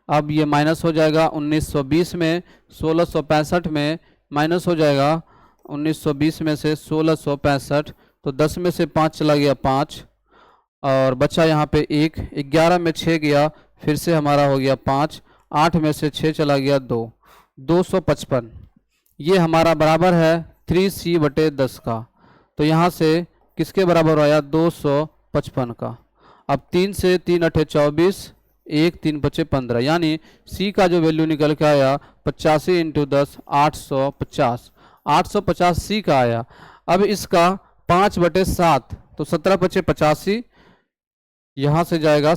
अब ये माइनस हो जाएगा 1920 में, 1665 में माइनस हो जाएगा 1920 में से 1665, तो 10 में से 5 चला गया 5 और बचा यहाँ पे 1, 11 में 6 गया, फिर से हमारा हो गया 5, 8 में से 6 चला गया 2, 255। ये हमारा बराबर है 3c/10 का। तो यहाँ से किसके बराबर आया? 255 का। अब 3 से 3 अठे 24, 1 3 पचे 15, यानी सी का जो वैल्यू निकल के आया 85 × 10 850, 850 सी का आया। अब इसका 5/7 तो 17 पचे 85, यहाँ से जाएगा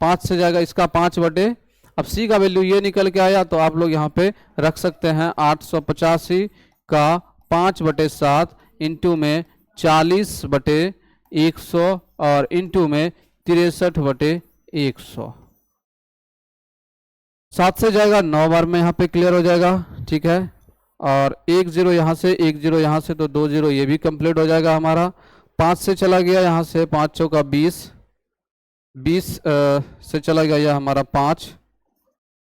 5 से जाएगा इसका 5 अब सी का वैल्यू ये निकल के आया, तो आप लोग यहाँ पे रख सकते हैं 885 का 5/7 इंटू में 40/100 और इंटू में 63/100। 7 से जाएगा 9 बार में यहाँ पे क्लियर हो जाएगा, ठीक है। और 1 0 यहाँ से, 1 0 यहाँ से, तो 2 0 ये भी कंप्लीट हो जाएगा हमारा। 5 से चला गया यहाँ से 5 चौका 20, 20 से चला गया यह हमारा 5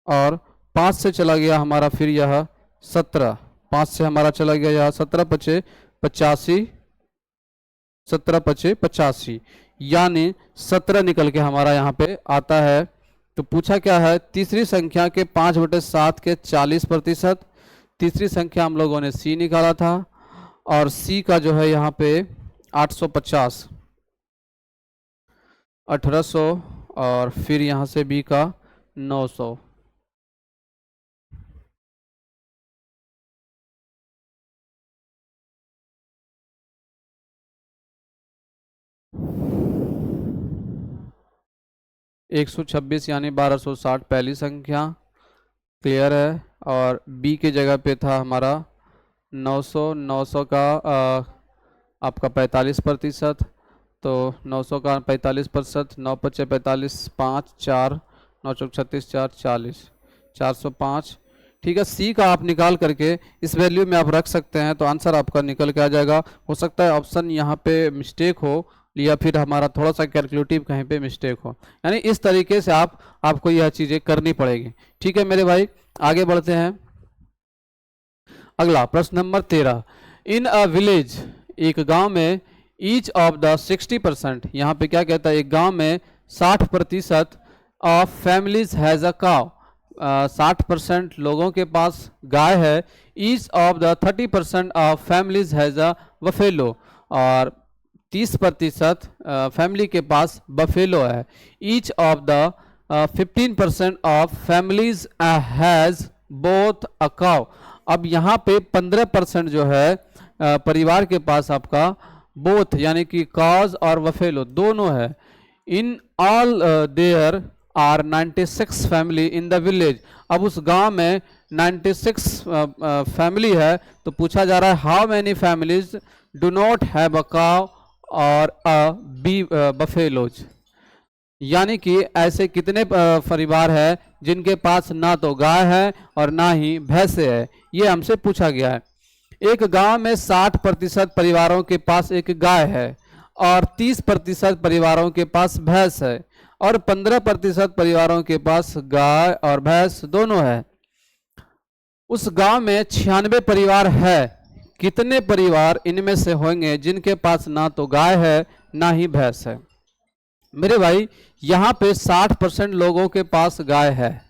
और 5 से चला गया हमारा फिर यह 17, 5 से हमारा चला गया यह 17 पचे 85, 17 पचे 85, यानी 17 निकल के हमारा यहाँ पे आता है। तो पूछा क्या है? तीसरी संख्या के 5/7 के 40%। तीसरी संख्या हम लोगों ने सी निकाला था और सी का जो है यहाँ पे 850, 1800 और फिर यहाँ से बी का 900। एक 126 यानी 1260 पहली संख्या क्लियर है। और बी के जगह पे था हमारा 900, 900 का आपका 45%, तो 900 का 45%, 9 पचे 45, 5 4, 9 चौक 36, 4 40, 405। ठीक है, सी का आप निकाल करके इस वैल्यू में आप रख सकते हैं, तो आंसर आपका निकल के आ जाएगा। हो सकता है ऑप्शन यहाँ पे मिस्टेक हो या फिर हमारा थोड़ा सा कैलकुलेटिव कहीं पे मिस्टेक हो, यानी इस तरीके से आपको यह चीज़ें करनी पड़ेगी। ठीक है मेरे भाई, आगे बढ़ते हैं। अगला प्रश्न नंबर 13। इन अ विलेज, एक गांव में, ईच ऑफ द 60%, यहाँ पे क्या कहता है? एक गांव में 60% ऑफ फैमिलीज हैज अ काव, 60% लोगों के पास गाय है। Each of the 30% of families has a buffalo, और 30% फैमिली के पास बफेलो है। Each of the 15% of families has both अ काव। अब यहाँ पे 15% जो है परिवार के पास आपका बोथ यानी कि काज और बफेलो दोनों है। In all there are 96 family in the village. अब उस गांव में 96 फैमिली है, तो पूछा जा रहा है how many families do not have a काव और अ बी बफेलोज, यानी कि ऐसे कितने परिवार है जिनके पास ना तो गाय है और ना ही भैंसे है, ये हमसे पूछा गया है। एक गांव में 60% परिवारों के पास एक गाय है और 30% परिवारों के पास भैंस है और 15% परिवारों के पास गाय और भैंस दोनों है। उस गांव में 96 परिवार है, कितने परिवार इनमें से होंगे जिनके पास ना तो गाय है ना ही भैंस है? मेरे भाई यहाँ पे 60% लोगों के पास गाय है,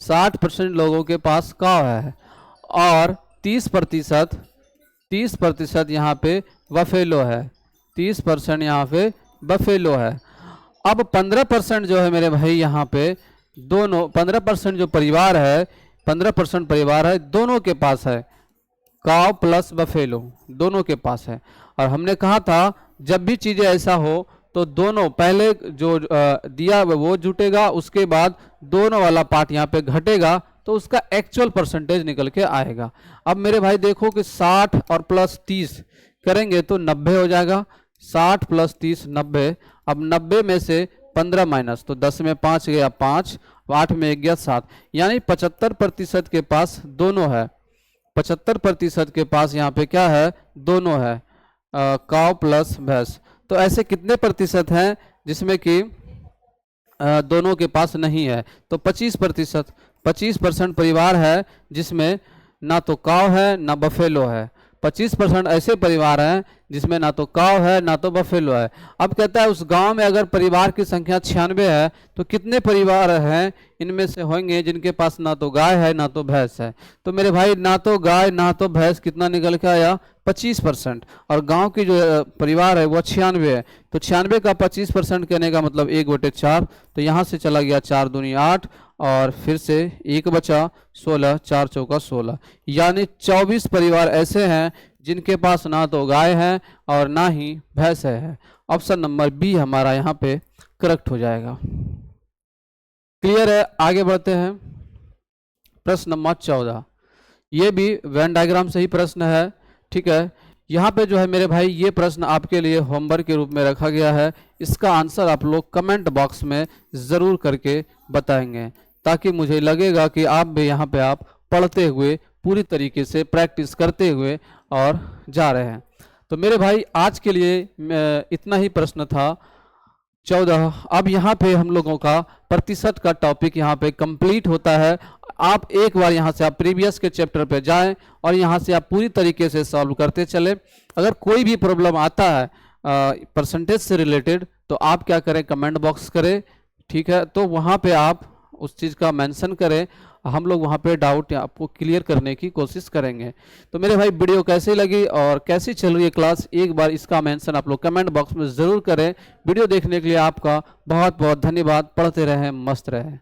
60% लोगों के पास काव है और 30% यहाँ पे बफेलो है, 30% यहाँ पे बफेलो है। अब 15% जो है मेरे भाई यहाँ पे दोनों 15% जो परिवार है, 15% परिवार है दोनों के पास है, काव प्लस बफेलो दोनों के पास है। और हमने कहा था जब भी चीज़ें ऐसा हो तो दोनों पहले जो दिया वो जुटेगा, उसके बाद दोनों वाला पार्ट यहाँ पे घटेगा तो उसका एक्चुअल परसेंटेज निकल के आएगा। अब मेरे भाई देखो कि 60 और प्लस 30 करेंगे तो 90 हो जाएगा, 60 प्लस 30 90। अब 90 में से 15 माइनस, तो 10 में 5 गया 5, 8 में 1 गया 7, यानी 75% के पास दोनों है, 75% के पास यहाँ पे क्या है? दोनों है, काव प्लस भैंस। तो ऐसे कितने प्रतिशत हैं जिसमें कि दोनों के पास नहीं है? तो 25% परिवार है जिसमें ना तो काव है ना बफेलो है, 25% ऐसे परिवार हैं जिसमें ना तो काव है ना तो बफेलो है। अब कहता है उस गांव में अगर परिवार की संख्या 96 है तो कितने परिवार हैं इनमें से होंगे जिनके पास ना तो गाय है ना तो भैंस है। तो मेरे भाई ना तो गाय ना तो भैंस कितना निकल के आया 25%, और गांव की जो परिवार है वो 96 है। तो 96 का 25% कहने का मतलब 1/4, तो यहाँ से चला गया 4 दूनी 8 और फिर से 1 बचा 16, 4 चौका 16, यानी 24 परिवार ऐसे हैं जिनके पास ना तो गाय है और ना ही भैंस है। ऑप्शन नंबर बी हमारा यहाँ पे करेक्ट हो जाएगा। क्लियर है, आगे बढ़ते हैं। प्रश्न नंबर 14, ये भी वेन डायग्राम से ही प्रश्न है, ठीक है। यहाँ पे जो है मेरे भाई ये प्रश्न आपके लिए होमवर्क के रूप में रखा गया है। इसका आंसर आप लोग कमेंट बॉक्स में ज़रूर करके बताएंगे, ताकि मुझे लगेगा कि आप भी यहाँ पे आप पढ़ते हुए पूरी तरीके से प्रैक्टिस करते हुए और जा रहे हैं। तो मेरे भाई आज के लिए इतना ही प्रश्न था 14। अब यहाँ पे हम लोगों का प्रतिशत का टॉपिक यहाँ पे कंप्लीट होता है। आप एक बार यहाँ से आप प्रीवियस के चैप्टर पे जाएं और यहाँ से आप पूरी तरीके से सॉल्व करते चले। अगर कोई भी प्रॉब्लम आता है परसेंटेज से रिलेटेड तो आप क्या करें, कमेंट बॉक्स करें, ठीक है। तो वहाँ पे आप उस चीज़ का मेंशन करें, हम लोग वहाँ पे डाउट आपको क्लियर करने की कोशिश करेंगे। तो मेरे भाई वीडियो कैसी लगी और कैसी चल रही है क्लास, एक बार इसका मेंशन आप लोग कमेंट बॉक्स में ज़रूर करें। वीडियो देखने के लिए आपका बहुत बहुत धन्यवाद। पढ़ते रहें, मस्त रहें।